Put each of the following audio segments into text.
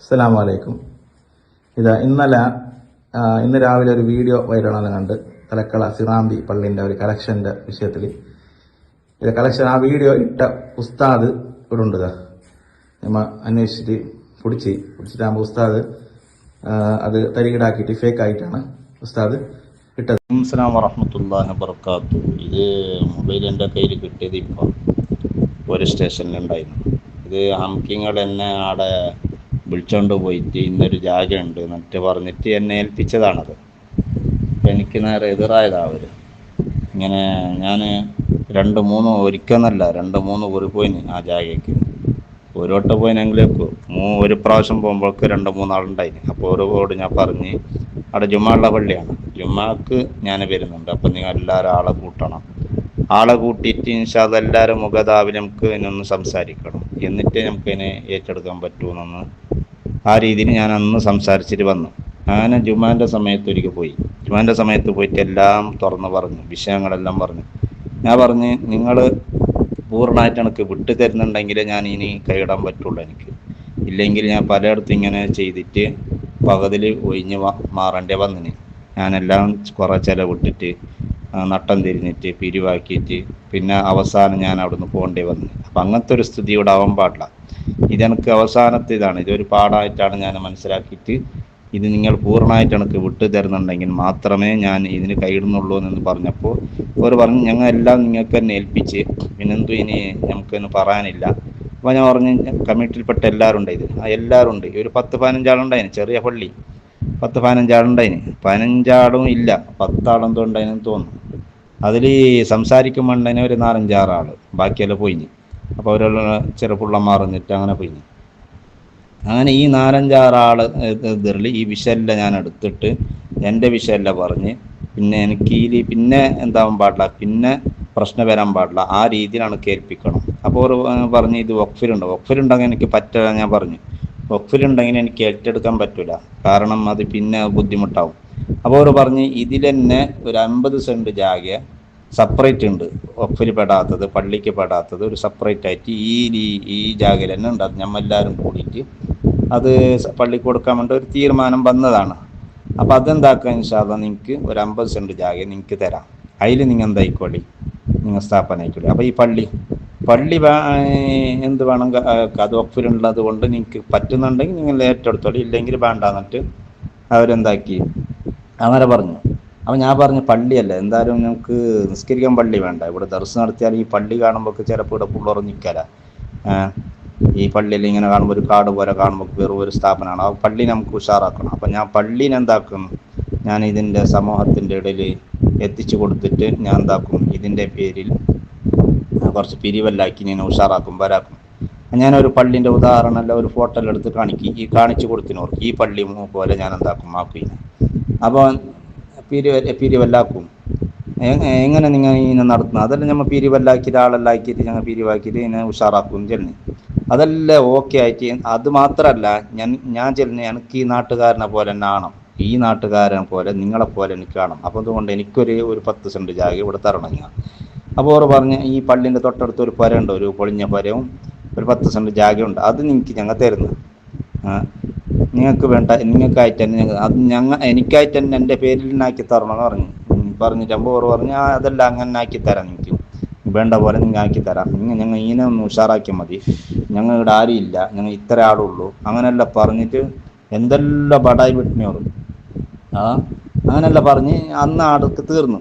അസ്സലാമു അലൈക്കും. ഇന്ന് രാവിലെ ഒരു വീഡിയോ വൈറലാണെന്ന് കണ്ട് തലക്കള സിറാമ്പി പള്ളിൻ്റെ ഒരു കളക്ഷൻ്റെ വിഷയത്തിൽ ആ വീഡിയോ ഇട്ട ഉസ്താദ് ഇവിടെ ഉണ്ട്. നമ്മൾ അന്വേഷിച്ചിട്ട് പിടിച്ചിട്ടാകുമ്പോൾ ഉസ്താദ് അത് തരികിടാക്കിയിട്ട് ഫേക്ക് ആയിട്ടാണ് ഉസ്താദ് ഇട്ടത്. അസ്സലാമു വറഹ്മത്തുള്ളാഹി വബറകാതുഹു. ഇത് മൊബൈൽ എൻ്റെ കയ്യിൽ കിട്ടിയത് ഇപ്പോൾ പോലീസ് സ്റ്റേഷനിലുണ്ടായിരുന്നു. ഇത് ഹംകിങ്ങൾ എന്നെ അവിടെ വിളിച്ചോണ്ട് പോയിട്ട് ഇന്നൊരു ജാഗയുണ്ട് എന്നിട്ട് പറഞ്ഞിട്ട് എന്നെ ഏൽപ്പിച്ചതാണത്. എനിക്ക് നേരെ എതിരായതാണ് അവർ. ഇങ്ങനെ ഞാൻ ഒരിക്കലല്ല 2-3 കുറി പോയിന് ആ ജാഗയ്ക്ക്. ഒരു വട്ടം പോയിനെങ്കിലേക്ക് ഒരു പ്രാവശ്യം പോകുമ്പോഴേക്ക് 2-3 ആളുണ്ടായിന്. അപ്പോൾ ഓരോട് ഞാൻ പറഞ്ഞ് അവിടെ ജുമാള്ള പള്ളിയാണ്, ജുമാക്ക് ഞാൻ വരുന്നുണ്ട്, അപ്പം നിങ്ങൾ എല്ലാവരും ആളെ കൂട്ടിയിട്ട് ഇൻഷാ അല്ലാഹ് എല്ലാവരും മുഖതാവിൽ നമുക്ക് ഇതിനൊന്ന് സംസാരിക്കണം, എന്നിട്ട് നമുക്കതിനെ ഏറ്റെടുക്കാൻ പറ്റുമെന്നൊന്ന് ആ രീതിയിൽ ഞാൻ അന്ന് സംസാരിച്ചിട്ട് വന്നു. ഞാൻ ജുമാൻ്റെ സമയത്ത് ഒരിക്കൽ പോയി. ജുമാൻ്റെ സമയത്ത് പോയിട്ട് എല്ലാം തുറന്ന് പറഞ്ഞു, വിഷയങ്ങളെല്ലാം പറഞ്ഞു. ഞാൻ പറഞ്ഞ് നിങ്ങൾ പൂർണ്ണമായിട്ട് എനിക്ക് വിട്ടു തരുന്നുണ്ടെങ്കിൽ ഞാൻ ഇനി കൈയിടാൻ പറ്റുള്ളൂ, എനിക്ക് ഇല്ലെങ്കിൽ ഞാൻ പലയിടത്തും ഇങ്ങനെ ചെയ്തിട്ട് പകുതിൽ ഒഴിഞ്ഞ് മാറേണ്ടി വന്നിന്. ഞാനെല്ലാം കുറേ ചിലവിട്ടിട്ട് നട്ടം തിരിഞ്ഞിട്ട് പിരിവാക്കിയിട്ട് പിന്നെ അവസാനം ഞാൻ അവിടുന്ന് പോകേണ്ടി വന്നു. അപ്പം അങ്ങനത്തെ ഒരു സ്ഥിതി ഇവിടെ ആവാൻ പാടില്ല. ഇതെനിക്ക് അവസാനത്തെ ഇതാണ്, ഇതൊരു പാഠമായിട്ടാണ് ഞാൻ മനസ്സിലാക്കിയിട്ട് ഇത് നിങ്ങൾ പൂർണ്ണമായിട്ട് എനിക്ക് വിട്ടു തരുന്നുണ്ടെങ്കിൽ മാത്രമേ ഞാൻ ഇതിന് കൈയിടുന്നുള്ളൂ എന്ന് പറഞ്ഞപ്പോൾ അവർ പറഞ്ഞു ഞങ്ങൾ എല്ലാം നിങ്ങൾക്ക് തന്നെ ഏൽപ്പിച്ച് പിന്നെന്തു ഇനി നമുക്കൊന്നും പറയാനില്ല. അപ്പോൾ ഞാൻ പറഞ്ഞു കമ്മിറ്റിയിൽപ്പെട്ട എല്ലാവരും ഉണ്ട്, എല്ലാവരും ഉണ്ട്. ഒരു 10-15 ആളുണ്ടായിന്, ചെറിയ പള്ളി 10-15 ആളുണ്ടായിന്. 15 ആളും ഇല്ല, 10 ആളെന്തോ ഉണ്ടായിനെന്ന് തോന്നുന്നു. അതിൽ സംസാരിക്കുമ്പോൾ തന്നെ ഒരു 4-5-6 ആൾ, ബാക്കിയെല്ലാം പോയിന്. അപ്പോൾ അവരെല്ലാം ചെറുപ്പുള്ളമാർ എന്നിട്ട് അങ്ങനെ പോയിന്. അങ്ങനെ ഈ 4-5-6 ആൾ ഇതിൽ ഈ വിഷയമെല്ലാം ഞാൻ എടുത്തിട്ട് എൻ്റെ വിഷയമെല്ലാം പറഞ്ഞ് പിന്നെ എനിക്ക് ഈ പിന്നെ എന്താവാൻ പാടില്ല, പിന്നെ പ്രശ്നം വരാൻ പാടില്ല, ആ രീതിയിലാണ് കേൾപ്പിക്കണം. അപ്പോൾ അവർ പറഞ്ഞ് ഇത് വഖഫിലുണ്ടെങ്കിൽ എനിക്ക് പറ്റില്ല. ഞാൻ പറഞ്ഞു വഖഫിലുണ്ടെങ്കിൽ എനിക്ക് ഏറ്റെടുക്കാൻ പറ്റില്ല, കാരണം അത് പിന്നെ ബുദ്ധിമുട്ടാവും. അപ്പോൾ അവർ പറഞ്ഞ് ഇതിൽ തന്നെ ഒരു 50 സെൻറ്റ് ജാഗ സെപ്പറേറ്റ് ഉണ്ട്, വഖഫിൽ പെടാത്തത്, പള്ളിക്ക് പെടാത്തത്, ഒരു സെപ്പറേറ്റ് ആയിട്ട് ഈ ജാഗയിൽ തന്നെ ഉണ്ട്. അത് നമ്മളെല്ലാവരും കൂടിയിട്ട് അത് പള്ളിക്ക് കൊടുക്കാൻ വേണ്ടി ഒരു തീരുമാനം വന്നതാണ്. അപ്പോൾ അതെന്താക്കുക, ഇൻഷാ അല്ലാഹ് നിങ്ങൾക്ക് ഒരു 50 സെൻറ്റ് ജാഗ നിങ്ങൾക്ക് തരാം, അതിൽ നിങ്ങൾ എന്തായിക്കോളി, നിങ്ങൾ സ്ഥാപനം ആയിക്കോളി. അപ്പോൾ ഈ പള്ളി എന്ത് വേണം, അത് വഖഫിലുള്ളത് കൊണ്ട് നിങ്ങൾക്ക് പറ്റുന്നുണ്ടെങ്കിൽ നിങ്ങൾ ഏറ്റെടുത്തോളി, ഇല്ലെങ്കിൽ വേണ്ട എന്നിട്ട് അവരെന്താക്കി അങ്ങനെ പറഞ്ഞു. അപ്പോൾ ഞാൻ പറഞ്ഞു പള്ളിയല്ല, എന്തായാലും നമുക്ക് നിസ്കരിക്കാൻ പള്ളി വേണ്ട, ഇവിടെ ദർസ് നടത്തിയാൽ ഈ പള്ളി കാണുമ്പോൾ ചിലപ്പോൾ ഇവിടെ പിള്ളേർ നിൽക്കല, ഈ പള്ളിയിൽ ഇങ്ങനെ കാണുമ്പോൾ ഒരു കാട് പോലെ കാണുമ്പോൾ വെറും ഒരു സ്ഥാപനമാണ്. ആ പള്ളി നമുക്ക് ഉഷാറാക്കണം. അപ്പം ഞാൻ പള്ളീനെ എന്താക്കും, ഞാൻ ഇതിൻ്റെ സമൂഹത്തിൻ്റെ ഇടയിൽ എത്തിച്ചു കൊടുത്തിട്ട് ഞാൻ എന്താക്കും, ഇതിൻ്റെ പേരിൽ കുറച്ച് പിരിവല്ലാക്കി ഞാൻ ഉഷാറാക്കും, വരാക്കും. ഞാനൊരു പള്ളീൻ്റെ ഉദാഹരണമല്ല ഒരു ഫോട്ടോ എടുത്ത് കാണിച്ചു കൊടുത്തിനവർക്ക് ഈ പള്ളി പോലെ ഞാൻ എന്താക്കും ആക്കും. അപ്പോൾ പിരിവല്ലാക്കും. എങ്ങനെ നിങ്ങൾ ഇതിനെ നടത്തുന്നത്, അതെല്ലാം നമ്മൾ പിരിവല്ലാക്കിയിട്ട് ആളെല്ലാക്കിയിട്ട് ഞങ്ങൾ പിരിവാക്കിയിട്ട് ഇതിനെ ഉഷാറാക്കും ചെല്ലുന്നു. അതെല്ലാം ഓക്കെ ആയിട്ട് അത് മാത്രമല്ല ഞാൻ ചെല്ലുന്നത് എനിക്ക് ഈ നാട്ടുകാരനെ പോലെ തന്നെ ആണം, ഈ നാട്ടുകാരനെ പോലെ നിങ്ങളെപ്പോലെ എനിക്ക് കാണണം. അപ്പോൾ അതുകൊണ്ട് എനിക്കൊരു 10 സെൻറ്റ് ജാഗ ഇവിടെ തരണം ഞാൻ. അപ്പോൾ അവർ പറഞ്ഞ് ഈ പള്ളീൻ്റെ തൊട്ടടുത്ത് ഒരു പുരയുണ്ട്, ഒരു പൊളിഞ്ഞ പുരയും ഒരു 10 സെൻറ്റ് ജാഗയുണ്ട്, അത് നിങ്ങൾക്ക് ഞങ്ങൾ തരുന്നു, നിങ്ങൾക്ക് വേണ്ട, നിങ്ങൾക്കായിട്ട് തന്നെ അത് എനിക്കായിട്ട് തന്നെ എൻ്റെ പേരിൽ ആക്കി തരണമെന്ന് പറഞ്ഞിട്ട് അവർ പറഞ്ഞു അതെല്ലാം അങ്ങനെ ആക്കി തരാം, നിങ്ങൾക്ക് വേണ്ട പോലെ നിങ്ങൾ ആക്കി തരാം, ഞങ്ങൾ ഇതിനെ ഒന്ന് ഉഷാറാക്കിയാൽ മതി, ഞങ്ങൾ ഇവിടെ ആരും ഇല്ല, ഞങ്ങൾ ഇത്ര ആളുള്ളൂ, അങ്ങനെയല്ല പറഞ്ഞിട്ട് എന്തെല്ലാം ബടായി വിട്ടിനോർ അങ്ങനെയല്ല പറഞ്ഞ് അന്ന് അടുക്ക് തീർന്നു.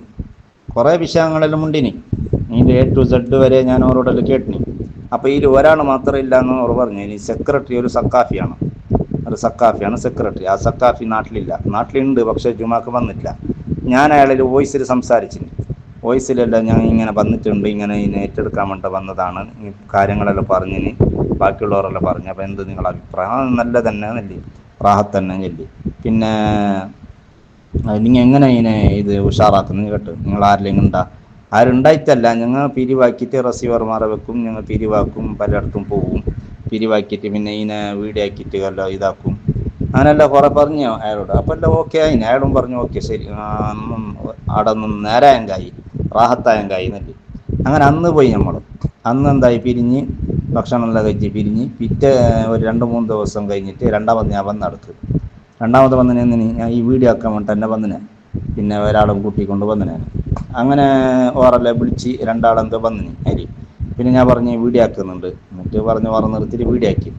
കുറേ വിഷയങ്ങളെല്ലാം ഉണ്ടിനി, ഇതിൻ്റെ A to Z വരെ ഞാൻ അവരോടെല്ലാം കേട്ടിനി. അപ്പോൾ ഇതിൽ ഒരാൾ മാത്രം ഇല്ല എന്ന് അവർ പറഞ്ഞു. ഇനി സെക്രട്ടറി ഒരു സക്കാഫിയാണ് സെക്രട്ടറി. ആ സക്കാഫി നാട്ടിലുണ്ട്, പക്ഷേ ജുമാക്ക് വന്നിട്ടില്ല. ഞാൻ അയാളിൽ വോയിസിൽ സംസാരിച്ചിന്, വോയിസിലെല്ലാം ഞാൻ ഇങ്ങനെ വന്നിട്ടുണ്ട്, ഇങ്ങനെ ഏറ്റെടുക്കാൻ വേണ്ടി വന്നതാണ്, കാര്യങ്ങളെല്ലാം പറഞ്ഞിന്, ബാക്കിയുള്ളവരെല്ലാം പറഞ്ഞു. അപ്പോൾ എന്ത് നിങ്ങളുടെ അഭിപ്രായം, നല്ല തന്നെ നല്ലി റാഹത്ത് തന്നെ ചൊല്ലി, പിന്നെ നിങ്ങൾ എങ്ങനെ ഇതിനെ ഇത് ഉഷാറാക്കുന്നത് കേട്ട്, നിങ്ങൾ ആരുണ്ടായിട്ടല്ല, ഞങ്ങൾ പിരിവാക്കിയിട്ട് റസീവർമാരെ വെക്കും, ഞങ്ങൾ പിരിവാക്കും, പലയിടത്തും പോവും, പിരിവാക്കിയിട്ട് പിന്നെ ഇതിനെ വീഡിയോ ആക്കിയിട്ട് എല്ലാം ഇതാക്കും, അങ്ങനെല്ലാം കുറേ പറഞ്ഞു അയാളോട്. അപ്പോൾ എല്ലാം ഓക്കെ ആയി. അയാളും പറഞ്ഞു ഓക്കെ ശരി, അവിടെ നിന്ന് നേരായങ്കായി റാഹത്തായങ്കായി എന്നല്ലേ. അങ്ങനെ അന്ന് പോയി നമ്മൾ. അന്ന് എന്തായി പിരിഞ്ഞ് ഭക്ഷണമെല്ലാം കഴിച്ച് പിരിഞ്ഞ് പിറ്റേ ഒരു 2-3 ദിവസം കഴിഞ്ഞിട്ട് രണ്ടാമത് ഞാൻ വന്നെടുത്ത്. രണ്ടാമത് വന്നിന് ഞാൻ ഈ വീഡിയോ ആക്കാൻ വേണ്ടിട്ട് എന്നെ വന്നിനെ. പിന്നെ ഒരാളും കൂട്ടിക്കൊണ്ട് വന്നിനെ. അങ്ങനെ ഓറെല്ലാം വിളിച്ച് രണ്ടാളെന്തോ വന്നിന് അരി. പിന്നെ ഞാൻ പറഞ്ഞ് വീഡിയോ ആക്കുന്നുണ്ട്. എന്നിട്ട് പറഞ്ഞ് നിർത്തിയിട്ട് വീഡിയോ ആക്കി.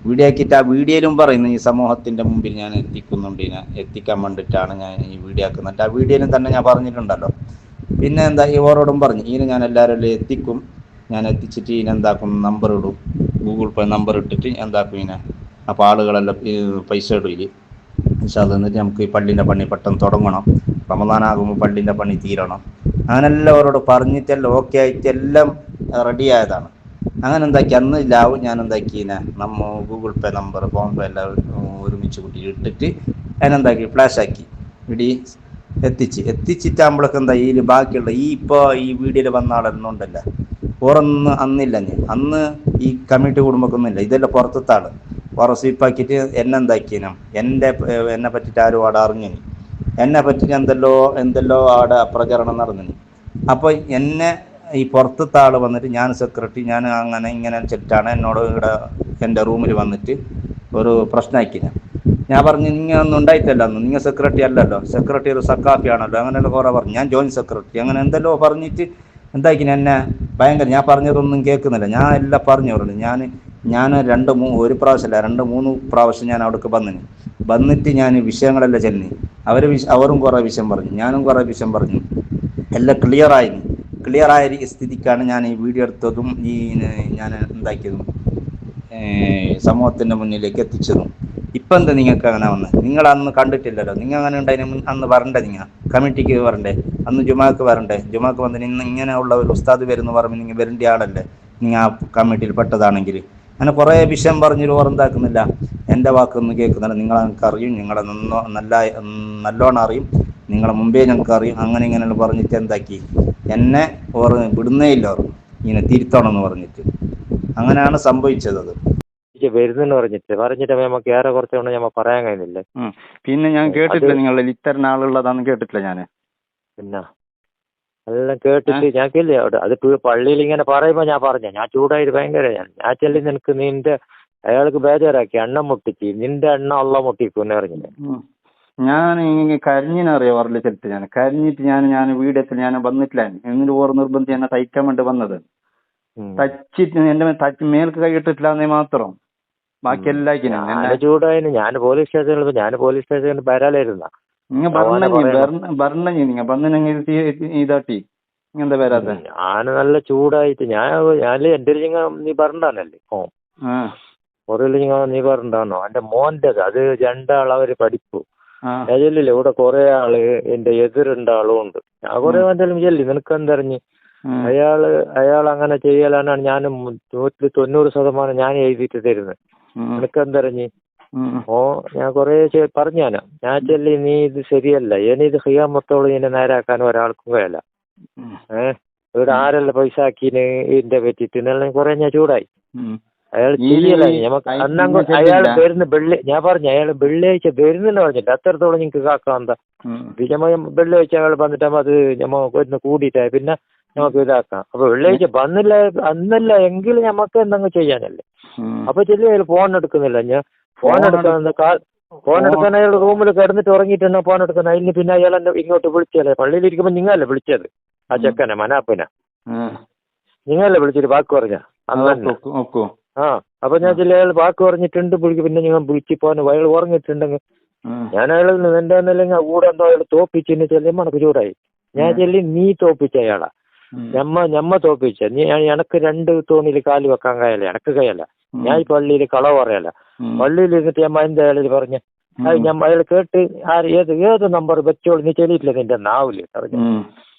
വീഡിയോ ആക്കിയിട്ട് ആ വീഡിയോയിലും പറയുന്നു ഈ സമൂഹത്തിൻ്റെ മുമ്പിൽ ഞാൻ എത്തിക്കുന്നുണ്ട്, ഇതിനെ എത്തിക്കാൻ വേണ്ടിയിട്ടാണ് ഞാൻ ഈ വീഡിയോ ആക്കുന്നത്. ആ വീഡിയോയിലും തന്നെ ഞാൻ പറഞ്ഞിട്ടുണ്ടല്ലോ. പിന്നെ എന്താ ഇവരോടും പറഞ്ഞു ഇതിന് ഞാൻ എല്ലാവരും എത്തിക്കും, ഞാൻ എത്തിച്ചിട്ട് ഇതിനെന്താക്കും നമ്പർ ഇടും, ഗൂഗിൾ പേ നമ്പർ ഇട്ടിട്ട് എന്താക്കും ഇതിനെ. അപ്പോൾ ആളുകളെല്ലാം പൈസ ഇടും ഇതിൽ. ഇൻഷാല്ലാ എന്നിട്ട് നമുക്ക് ഈ പള്ളീൻ്റെ പണി പെട്ടെന്ന് തുടങ്ങണം, റമദാനാകുമ്പോൾ പള്ളീൻ്റെ പണി തീരണം. അങ്ങനെല്ലാം അവരോട് പറഞ്ഞിട്ടെല്ലാം ഓക്കെ ആയിട്ട് എല്ലാം റെഡി ആയതാണ്. അങ്ങനെ എന്താക്കി അന്ന് ലാവും ഞാൻ എന്താക്കിനെ ഗൂഗിൾ പേ നമ്പർ ഫോൺ പേ എല്ലാം ഒരുമിച്ച് കൂട്ടി ഇട്ടിട്ട് അതിനെന്താക്കി ഫ്ലാഷ് ആക്കി ഇടി എത്തിച്ചിട്ടാകുമ്പോഴൊക്കെ എന്താ ഈ ബാക്കിയുള്ള ഈ വീഡിയോയിൽ വന്ന ആളെന്നുണ്ടല്ലോ ഓറൊന്നും അന്നില്ല. അന്ന് ഈ കമ്മിറ്റി കുടുംബക്കൊന്നുമില്ല, ഇതെല്ലാം പുറത്തത്തെ ആള് വേറെ സ്വീപ്പാക്കിയിട്ട് എന്നെ എന്താക്കിനും എന്നെ പറ്റിയിട്ട് ആരും അവിടെ അറിഞ്ഞു, എന്നെ പറ്റിയിട്ട് എന്തെല്ലോ അവിടെ പ്രചരണം നടന്നു. അപ്പോൾ എന്നെ ഈ പുറത്തത്തെ ആൾ വന്നിട്ട് ഞാൻ സെക്രട്ടറി ഞാൻ അങ്ങനെ ഇങ്ങനെ വെച്ചിട്ടാണ് എന്നോട് ഇവിടെ എൻ്റെ റൂമിൽ വന്നിട്ട് ഒരു പ്രശ്നമാക്കിന്. ഞാൻ പറഞ്ഞു നിങ്ങൾ ഒന്നും ഉണ്ടായിട്ടല്ല, നിങ്ങൾ സെക്രട്ടറി അല്ലല്ലോ, സെക്രട്ടറി ഒരു സക്കാഫിയാണല്ലോ, അങ്ങനെയുള്ള കുറേ പറഞ്ഞു. ഞാൻ ജോയിൻറ്റ് സെക്രട്ടറി അങ്ങനെ എന്തെല്ലോ പറഞ്ഞിട്ട് എന്താക്കിന് എന്നെ ഭയങ്കര. ഞാൻ പറഞ്ഞതൊന്നും കേൾക്കുന്നില്ല, ഞാൻ എല്ലാം പറഞ്ഞു പറഞ്ഞു. ഞാൻ ഒരു പ്രാവശ്യമല്ല 2-3 പ്രാവശ്യം ഞാൻ അവിടേക്ക് വന്നിട്ട് ഞാൻ വിഷയങ്ങളെല്ലാം ചെന്നി. അവരും കുറേ വിഷയം പറഞ്ഞു, ഞാനും കുറേ വിഷയം പറഞ്ഞു. എല്ലാം ക്ലിയറായ സ്ഥിതിക്കാണ് ഞാൻ ഈ വീഡിയോ എടുത്തതും ഞാൻ എന്താക്കിയതും സമൂഹത്തിൻ്റെ മുന്നിലേക്ക് എത്തിച്ചതും. ഇപ്പം എന്താ നിങ്ങൾക്ക് അങ്ങനെ വന്നത്? നിങ്ങൾ അന്ന് കണ്ടിട്ടില്ലല്ലോ, നിങ്ങൾ അങ്ങനെ ഉണ്ടായിരുന്നു അന്ന് വരണ്ടേ, നിങ്ങൾ കമ്മിറ്റിക്ക് വരണ്ടേ, അന്ന് ജുമാക്ക് വരണ്ടേ. ജുമാക്ക് വന്നിട്ട് ഇന്ന് ഇങ്ങനെയുള്ള ഒരു ഉസ്താദ് വരുന്നു പറയുമ്പോൾ നിങ്ങൾ വരേണ്ട ആളല്ലേ, നിങ്ങൾ ആ കമ്മിറ്റിയിൽ പെട്ടതാണെങ്കിൽ. അങ്ങനെ കുറേ വിഷയം പറഞ്ഞൊരു ഓറെന്താക്കുന്നില്ല, എൻ്റെ വാക്കൊന്നും കേൾക്കുന്നില്ല. നിങ്ങൾക്ക് അറിയും, നിങ്ങളെ നല്ലോണം അറിയും, നിങ്ങളെ മുമ്പേ ഞങ്ങൾക്ക് അറിയും. അങ്ങനെ ഇങ്ങനെ പറഞ്ഞിട്ട് എന്താക്കി എന്നെ വിടുന്നേ ഇല്ല, ഇങ്ങനെ തിരുത്തണം എന്ന് പറഞ്ഞിട്ട്. അങ്ങനെയാണ് സംഭവിച്ചത്. അത് വരുന്നെന്ന് പറഞ്ഞിട്ട് നമുക്ക് ഏറെ കുറച്ചുകൊണ്ട് ഞമ്മ പറയാൻ കഴിയുന്നില്ലേ. പിന്നെ ഞാൻ കേട്ടിട്ടില്ല നിങ്ങളിൽ ഇത്തരം ആളുള്ളതാന്ന് കേട്ടിട്ടില്ല ഞാൻ. പിന്നെ അതെല്ലാം കേട്ടിട്ട് ഞാൻ കേൾക്കില്ലേ അവിടെ അത് പള്ളിയിൽ ഇങ്ങനെ പറയുമ്പോൾ ഞാൻ ചൂടായിട്ട് ഭയങ്കര ഞാൻ ചെല്ലി നിനക്ക് അയാൾക്ക് ബേജാറാക്കി എണ്ണം മുട്ടിച്ച് നിന്റെ എണ്ണം അള്ള മുട്ടിക്കുന്നെ പറഞ്ഞില്ലേ. ഞാൻ കരിഞ്ഞിനറിയോ പറഞ്ഞ ചെലുത്ത് ഞാൻ കരിഞ്ഞിട്ട് ഞാൻ വീടത്തിൽ ഞാൻ വന്നിട്ടില്ല. എന്നിട്ട് ഓർ നിർബന്ധം എന്നെ തയ്ക്കാൻ വേണ്ടി വന്നത്. തച്ചിട്ട് എന്റെ മേൽക്ക് കൈയിട്ടിട്ടില്ല എന്നേ മാത്രം, ബാക്കി എല്ലാം ചൂടായിരുന്നു. ഞാൻ പോലീസ് സ്റ്റേഷനിൽ വരാലായിരുന്ന ഇതാട്ടി എന്താ വരാതെ. ഞാൻ നല്ല ചൂടായിട്ട് ഞാൻ എന്റെ നീ പറഞ്ഞല്ലേ നീ പറഞ്ഞോ എന്റെ മോന്റെത് അത് 2 ആൾ അവര് പഠിപ്പു ചെല്ലില്ല. ഇവിടെ കുറെ ആള് എന്റെ എതിരുണ്ട ആളും ഉണ്ട്. ഞാൻ കുറെ എന്തെങ്കിലും ചെല്ലി നിനക്കെന്തറിഞ്ഞ് അയാൾ അങ്ങനെ ചെയ്യലാണ് ഞാൻ 190% ഞാൻ എഴുതിയിട്ട് തരുന്നത്. നിനക്കെന്തറിഞ്ഞ് ഞാൻ കുറെ പറഞ്ഞാനോ. ഞാൻ ചെല്ലി നീ ഇത് ശരിയല്ല, ഇത് ഹിയാമത്തോളം ഇതിനെ നേരാക്കാൻ ഒരാൾക്കും കഴിയല്ല. ഇവിടെ ആരെല്ലാം പൈസ ആക്കിന് ഇതിന്റെ പറ്റിട്ട് എന്നെല്ലാം കുറെ ഞാൻ ചൂടായി. അയാൾ ചെയ്യല നമുക്ക് അയാൾ വരുന്ന ഞാൻ പറഞ്ഞു അയാൾ വെള്ളിയാഴ്ച വരുന്നെന്ന് പറഞ്ഞിട്ട് അത്രത്തോളം നിങ്ങൾക്ക് കാക്കാം എന്താ വെള്ളിയാഴ്ച അയാൾ വന്നിട്ട് അത് ഞമ്മ കൂടിയിട്ടായി പിന്നെ നമുക്ക് ഇതാക്കാം. അപ്പൊ വെള്ളിയാഴ്ച വന്നില്ല അന്നല്ല എങ്കിൽ ഞമ്മക്ക് എന്തെങ്കിലും ചെയ്യാനല്ലേ. അപ്പൊ ചെല്ലി അയാൾ ഫോൺ എടുക്കുന്നില്ല. ഞാൻ ഫോൺ എടുക്കാൻ അയാൾ റൂമിൽ കിടന്നിട്ട് ഉറങ്ങിയിട്ടുണ്ടോ ഫോൺ എടുക്കുന്ന. അതിന് പിന്നെ അയാൾ എന്നെ ഇങ്ങോട്ട് വിളിച്ചല്ലേ, പള്ളിയിലിരിക്കുമ്പോ നിങ്ങളല്ലേ വിളിച്ചത് ആ ചെക്കനെ മനാപ്പിനെ, നിങ്ങളല്ലേ വിളിച്ചിട്ട് വാക്ക് പറഞ്ഞ അന്ന്. അപ്പൊ ഞാൻ ചെല്ലി അയാൾ വാക്ക് പറഞ്ഞിട്ടുണ്ട് പിന്നെ നിങ്ങൾ വിളിച്ച് പോകാൻ അയാൾ ഉറങ്ങിയിട്ടുണ്ടെങ്കിൽ ഞാൻ അയാൾ എന്റെ ഒന്നല്ലെങ്കിൽ കൂടെ എന്തോ അയാൾ തോപ്പിച്ചെന്ന് ചെല്ലി മണക്ക് ചൂടായി. ഞാൻ ചെല്ലി നീ തോപ്പിച്ച അയാളാ, ഞമ്മ തോപ്പിച്ച നീ എനക്ക് 2 തോണിയിൽ കാല് വെക്കാൻ കഴിയല്ല, എനക്ക് കഴിയല്ല. ഞാൻ ഈ പള്ളിയിൽ കളവ് പറയല്ല. പള്ളിയിൽ ഇരുന്നിട്ട് ഞമ്മ എന്താ അയാൾ പറഞ്ഞ അയാൾ കേട്ട് ഏത് നമ്പർ വെച്ചോളൂ നീ ചെല്ലിയിട്ടില്ല നിന്റെ നാവില് പറഞ്ഞു.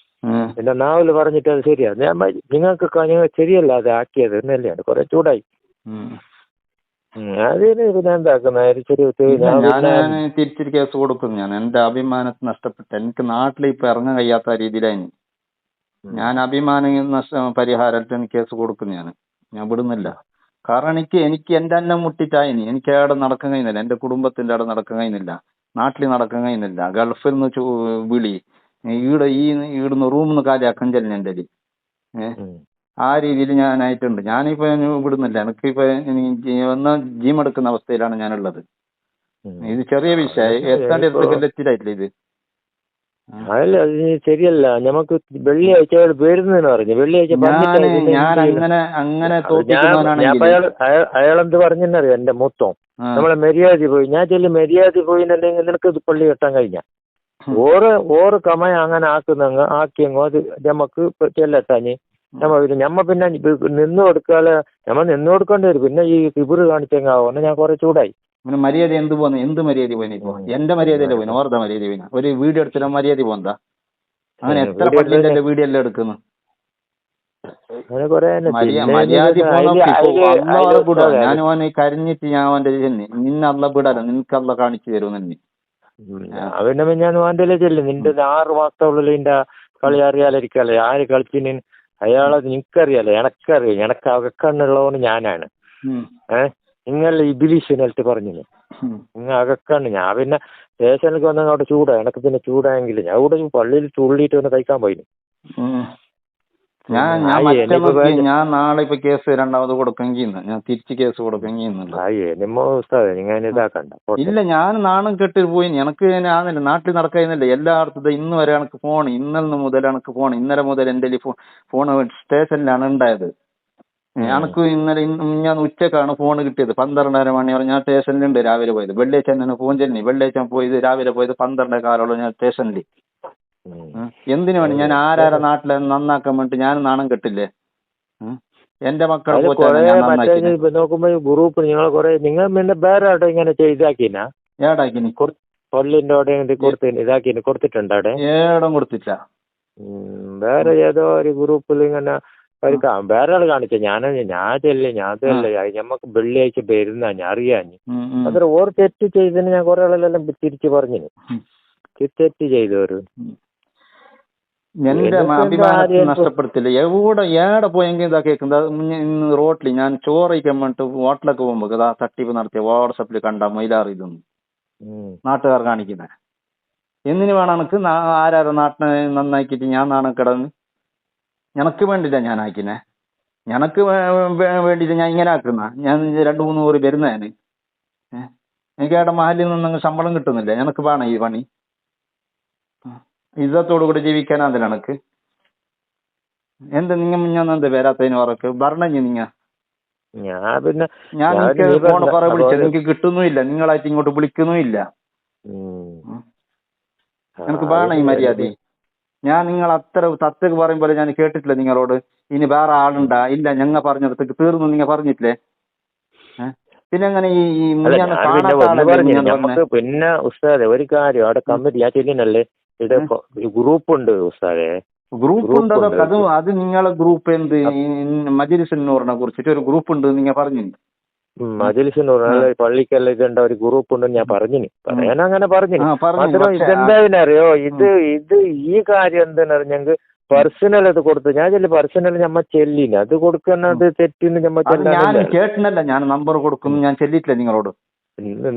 എന്റെ നാവില് പറഞ്ഞിട്ട് അത് ശരിയാ നിങ്ങൾക്ക് ശരിയല്ല അത് ആക്കിയത് എന്നല്ലേ. കുറെ ചൂടായി. അതിന് പിന്നെ എന്താക്കുന്ന തിരിച്ചിട്ട് കേസ് കൊടുക്കും. ഞാൻ എന്റെ അഭിമാനത്തെ നഷ്ടപ്പെട്ടു. എനിക്ക് നാട്ടിൽ ഇപ്പൊ ഇറങ്ങാൻ കഴിയാത്ത രീതിയിലായി. ഞാൻ അഭിമാന പരിഹാരത്തിന് കേസ് കൊടുക്കും. ഞാൻ വിടുന്നില്ല. കാരണം എനിക്ക് എന്റെ അന്നം മുട്ടിട്ടായിനി. എനിക്ക് അവിടെ നടക്കാൻ കഴിയുന്നില്ല, എന്റെ കുടുംബത്തിന്റെ അവിടെ നടക്കാൻ കഴിയുന്നില്ല, നാട്ടിൽ നടക്കാൻ കഴിയുന്നില്ല. ഗൾഫിൽ നിന്ന് വിളി ഈടുന്ന് റൂമിന്ന് കാലിയാക്കാൻ ചെല്ലിന് എന്റെ ആ രീതിയിൽ ഞാനായിട്ടുണ്ട്. ഞാനിപ്പോ വിടുന്നില്ല. എനിക്കിപ്പോ ഒന്ന് ജിം എടുക്കുന്ന അവസ്ഥയിലാണ് ഞാനുള്ളത്. ഇത് ചെറിയ വിഷയം എത്തേണ്ട എത്തിയിട്ടില്ല ഇത്. അതല്ല, അത് ശരിയല്ല. നമുക്ക് വെള്ളിയാഴ്ച അയാൾ വരുന്നതെന്ന് പറഞ്ഞു. വെള്ളിയാഴ്ച ഞാൻ അങ്ങനെ തോപ്പിക്കുന്നവനാണെങ്കിൽ അയാളെന്ത് പറഞ്ഞെന്നറിയോ? എന്റെ മൂത്തം നമ്മളെ മര്യാദ പോയി. ഞാൻ ചെല്ലി മര്യാദ പോയി എന്നുണ്ടെങ്കിൽ നിനക്ക് ഇത് പള്ളി കെട്ടാൻ കഴിഞ്ഞ ഓറ് കമയ അങ്ങനെ ആക്കിയെങ്ങോ അത് നമുക്ക് ചെല്ലട്ടാഞ്ഞ് ഞമ്മ പിന്നെ നിന്ന് കൊടുക്കാതെ ഞമ്മ നിന്ന് കൊടുക്കേണ്ടി വരും. പിന്നെ ഈ കിബിറ് കാണിച്ചെങ്ങാവോ ഞാൻ കുറെ ചൂടായി. മര്യാദ എന്ത് പോന്നു? എന്ത് മര്യാദ പോയി? എന്റെ മര്യാദയല്ലേ പോയിന്? ഓർത്ത മര്യാദ പോയിന? ഒരു വീഡിയോ എടുത്തില്ല മര്യാദ പോന്താ? അങ്ങനെ എത്ര പള്ളിന്റെ വീഡിയോ എല്ലാം എടുക്കുന്നു. മര്യാദ ഞാൻ ഓനെ കരഞ്ഞിട്ട് ഞാൻ ഓന്റെ നിന്നെ അല്ല വിടാലോ, നിനക്ക് അല്ല കാണിച്ചു തരും തന്നെ. അവന്റെ ഞാൻ ഓന്റെ ചെല്ലു നിന്റെ 6 മാസത്തുള്ളിൽ ഇതിന്റെ കളി അറിയാലിരിക്കല്ലേ ആര് കളിച്ചിന് അയാളെ നിനക്കറിയാലോ, എനക്കറിയാം. എനക്ക് അകക്കണ്ണുള്ളവന് ഞാനാണ്. നിങ്ങളെ ഇബിലീഷ് പറഞ്ഞു നിങ്ങൾ അകക്കണ്ണ്. ഞാൻ പിന്നെ സ്റ്റേഷനിലേക്ക് വന്നാൽ അവിടെ ചൂടാ. എനക്ക് പിന്നെ ചൂടായെങ്കിൽ ഞാൻ ഇവിടെ പള്ളിയിൽ തുള്ളിയിട്ട് വന്ന് കഴിക്കാൻ പോയി. ഞാൻ നാളെ ഇപ്പൊ കേസ് രണ്ടാമത് കൊടുക്കെങ്കിൽ ഞാൻ തിരിച്ച് കേസ് കൊടുക്കെങ്കിൽ ഇതാക്കണ്ട. ഇല്ല, ഞാൻ നാണം കെട്ടി പോയി. എനക്ക് ആന്നില്ല നാട്ടിൽ നടക്കുന്നില്ല എല്ലായിടത്തും. ഇന്ന് വരെ എനക്ക് ഫോൺ, ഇന്നലെ മുതൽ എനക്ക് ഫോൺ, ഇന്നലെ മുതൽ എന്റെ ഫോൺ സ്റ്റേഷനിലാണ് ഉണ്ടായത്. എനക്ക് ഇന്നലെ ഞാൻ ഉച്ചക്കാണ് ഫോൺ കിട്ടിയത്. 12:30 മണിയോടെ ഞാൻ സ്റ്റേഷനിലുണ്ട്. രാവിലെ പോയത് വെള്ളിയാഴ്ച തന്നെ ഫോൺ ചെല്ലി. വെള്ളിയാഴ്ച പോയത് രാവിലെ പോയത് 12:15 ഞാൻ സ്റ്റേഷനിൽ. എന്തിനു വേണ്ടി? ഞാൻ ആരാരെ നാട്ടിലെ നന്നാക്കാൻ വേണ്ടി ഞാൻ നാണം കെട്ടില്ലേ? എന്റെ മക്കളെ നോക്കുമ്പോ ഗ്രൂപ്പ് നിങ്ങൾ പിന്നെ വേറെ അവിടെ ഇങ്ങനെ ഇതാക്കിനാ ഏടാക്കിനി പള്ളിന്റെ അവിടെ കൊടുത്തിട്ടുണ്ട് അവിടെ ഏടം കൊടുത്തില്ല. വേറെ ഏതോ ഒരു ഗ്രൂപ്പിൽ ഇങ്ങനെ വേറെ ആള് കാണിച്ച ഞാനല്ലേ ഞമ്മക്ക് വെള്ളിയാഴ്ച വരുന്ന ഞാൻ അറിയാഞ്ഞ് അത്ര ഓർ തെറ്റ് ചെയ്തതിന് ഞാൻ കുറെ ആളെല്ലാം തിരിച്ചു പറഞ്ഞു. തെറ്റ് ചെയ്തോര് എന്റെ അഭിമാനത്തെ നഷ്ടപ്പെടുത്തില്ല. ഏടെ പോയെങ്കിൽ ഇതാ കേൾക്കുന്നത്. ഇന്ന് റോട്ടിൽ ഞാൻ ചോറയിക്കാൻ വേണ്ടിട്ട് ഹോട്ടലൊക്കെ പോകുമ്പോ ഇതാ തട്ടിപ്പ് നടത്തിയ വാട്സപ്പിൽ കണ്ട മൈലാറി ഇതൊന്നും നാട്ടുകാർ കാണിക്കുന്നത് എന്തിനു വേണം? എനക്ക് ആരാരോ നാട്ടിനെ നന്നാക്കിയിട്ട് ഞാൻ നാണം കിടന്ന് എനക്ക് വേണ്ടില്ല ഞാൻ ആക്കിനെ. എനക്ക് വേണ്ടിയിട്ട് ഞാൻ ഇങ്ങനെ ആക്കുന്ന ഞാൻ 2-3 പേര് വരുന്നതിന് എനിക്ക് അവിടെ മഹലിൽ നിന്ന് ശമ്പളം കിട്ടുന്നില്ല. എനക്ക് വേണം ഈ പണി. ഇജ്ജത്തോടു കൂടി ജീവിക്കാനാതില്ല എനക്ക്. എന്ത് ഞാൻ എന്ത് വരാത്തതിന് ഉറക്ക് പറഞ്ഞ ഞാൻ നിങ്ങൾക്ക് ഫോൺ കുറെ വിളിച്ചത് എനിക്ക് കിട്ടുന്നുമില്ല. നിങ്ങളായിട്ട് ഇങ്ങോട്ട് വിളിക്കുന്നുമില്ല. എനിക്ക് വേണം ഈ മര്യാദ. ഞാൻ നിങ്ങൾ അത്ര തത്തക്ക് പറയുമ്പോൾ ഞാൻ കേട്ടിട്ടില്ല നിങ്ങളോട്. ഇനി വേറെ ആളുണ്ടാ? ഇല്ല, ഞങ്ങൾ പറഞ്ഞിടത്തേക്ക് തീർന്നു നിങ്ങൾ പറഞ്ഞിട്ടില്ലേ? പിന്നെ അങ്ങനെ ഈ പിന്നെ ഉസ്താദെ ഒരു കാര്യം അവിടെ കമ്മിറ്റി ഞാൻ ചെല്ലിനല്ലേ ഇവിടെ ഗ്രൂപ്പ് ഉണ്ട് ഉസ്താദെ. ഗ്രൂപ്പ് ഉണ്ട്. അത് നിങ്ങളെ ഗ്രൂപ്പ് എന്ത് മജ്‌ലിസുന്നൂറിനെ കുറിച്ചിട്ട് ഒരു ഗ്രൂപ്പ് ഉണ്ട് നിങ്ങൾ പറഞ്ഞു. മജ്‌ലിസുന്നൂർ പള്ളിക്കെല്ലാം ഇതുണ്ട ഒരു ഗ്രൂപ്പ് ഉണ്ടെന്ന് ഞാൻ പറഞ്ഞു. പറയാൻ അങ്ങനെ പറഞ്ഞു. മാത്രം ഇതെന്താറിയോ ഇത് ഈ കാര്യം എന്താണെന്നറിഞ്ഞെങ്കിൽ പേഴ്സണൽ അത് കൊടുത്തു. ഞാൻ ചെല്ലി പേഴ്സണൽ ഞമ്മ ചെല്ലിന് അത് കൊടുക്കുന്നത് തെറ്റിന് ഞമ്മ ഞാൻ കേട്ടിനല്ല. ഞാൻ നമ്പർ കൊടുക്കുന്നു. ഞാൻ ചെല്ലിട്ടില്ല നിങ്ങളോട്.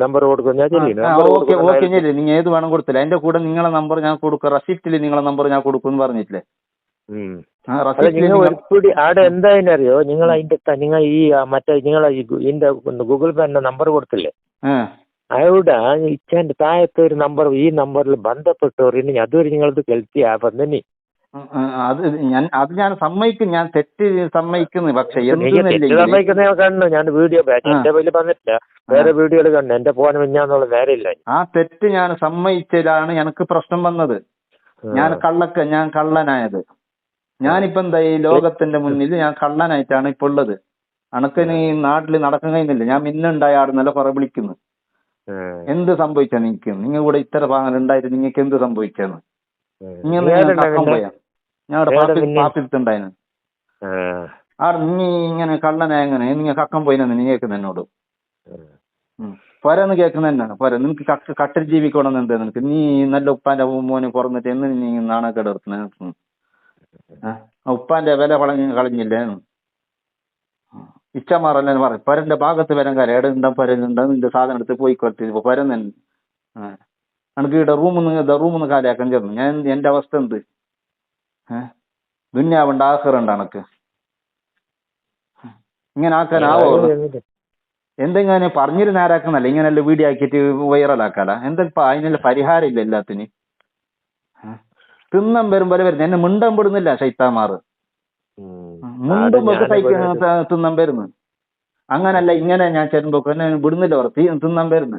നമ്പർ കൊടുക്കും ഞാൻ ചെല്ലിന്. നിങ്ങൾ ഏത് വേണം കൊടുത്തില്ല. അതിന്റെ കൂടെ നിങ്ങളെ നമ്പർ ഞാൻ കൊടുക്കും. റെസിപ്റ്റില് നിങ്ങളെ നമ്പർ ഞാൻ കൊടുക്കും പറഞ്ഞിട്ടില്ലേ? നിങ്ങൾ ഒരുപിടി അവിടെ എന്തായാലറിയോ നിങ്ങൾ അതിന്റെ നിങ്ങൾ ഈ മറ്റേ നിങ്ങളെ ഇതിന്റെ ഗൂഗിൾ പേന്റെ നമ്പർ കൊടുത്തില്ലേ? അവിടെ ഇച്ചാന്റെ താഴത്തെ ഒരു നമ്പർ ഈ നമ്പറിൽ ബന്ധപ്പെട്ടവർ അതൊരു നിങ്ങളത് കെൽത്തി ആപ്പം തന്നെ ഞാൻ സമ്മതിക്കും. ഞാൻ തെറ്റ് സമ്മതിക്കുന്നു. പക്ഷെ സമ്മതിക്കുന്ന കണ്ടു. ഞാൻ വീഡിയോ എന്റെ പേരിൽ വന്നിട്ടില്ല, വേറെ വീഡിയോയിൽ കണ്ടു. എന്റെ ഫോൺ മിഞ്ഞാന്നുള്ള നേരമില്ല. ആ തെറ്റ് ഞാൻ സമ്മതിച്ചതിലാണ് എനിക്ക് പ്രശ്നം വന്നത്. ഞാൻ കള്ളനായത്. ഞാനിപ്പോ എന്താ ഈ ലോകത്തിന്റെ മുന്നിൽ ഞാൻ കള്ളനായിട്ടാണ് ഇപ്പൊ ഉള്ളത്. അണക്കിന് ഈ നാട്ടിൽ നടക്കാൻ കഴിയുന്നില്ല. ഞാൻ മിന്നുണ്ടായ ആടുന്നല്ല കുറെ വിളിക്കുന്നു. എന്ത് സംഭവിച്ചാ നിങ്ങൾക്ക്? നിങ്ങൾ കൂടെ ഇത്ര ഭാഗങ്ങൾ ഉണ്ടായിട്ട് നിങ്ങൾക്ക് എന്ത് സംഭവിച്ചാന്ന് ഞങ്ങളുടെ പാപ്പിത്തുണ്ടായിരുന്നു. നീ ഇങ്ങനെ കള്ളനെ എങ്ങനെ നിങ്ങൾ കക്കം പോയിനെന്ന് നീ കേൾക്കുന്ന എന്നോട് പൊരന്ന് കേൾക്കുന്ന തന്നെയാണ്. പൊര നിനക്ക് കട്ടിൽ ജീവിക്കണമെന്ന് എന്താ നിനക്ക്? നീ നല്ല ഉപ്പാന്റെ മോന് പുറന്നിട്ട് എന്ന് നീ നാണക്കേട് എടുക്കുന്ന ഉപ്പാന്റെ വില കളഞ്ഞില്ലേ? ഇച്ചമാറല്ലേ പറയും. പൊരന്റെ ഭാഗത്ത് വരാൻ കാര്യം എവിടെ പൊരലുണ്ടോ നിന്റെ സാധനം എടുത്ത് പോയി കൊടുത്തിപ്പോ പൊരം തന്നെ എനിക്ക് ഇവിടെ റൂമിന്ന് കാലിയാക്കാൻ ചേർന്നു. ഞാൻ എന്റെ അവസ്ഥ എന്ത്? ദുന്യാവുണ്ട് ആഖിറുണ്ട് എനക്ക്. ഇങ്ങനെ ആക്കാനാവോ? എന്തെങ്കിലും പറഞ്ഞിട്ട് നേരാക്കുന്നല്ല, ഇങ്ങനെല്ലാം വീഡിയോ ആക്കിയിട്ട് വൈറലാക്കാല. എന്താ അതിനെല്ലാം പരിഹാരം ഇല്ല എല്ലാത്തിനും. തിന്നം വരുമ്പോലെ വരുന്നത് എന്നെ മിണ്ടാൻ പെടുന്നില്ല ശൈത്താമാറ്. മിണ്ടുമ്പോ തിന്നം വരുന്നു. അങ്ങനല്ല ഇങ്ങനെ ഞാൻ ചെല്ലുമ്പോ എന്നെ വിടുന്നില്ല, അവർ തിന്നം വരുന്നു.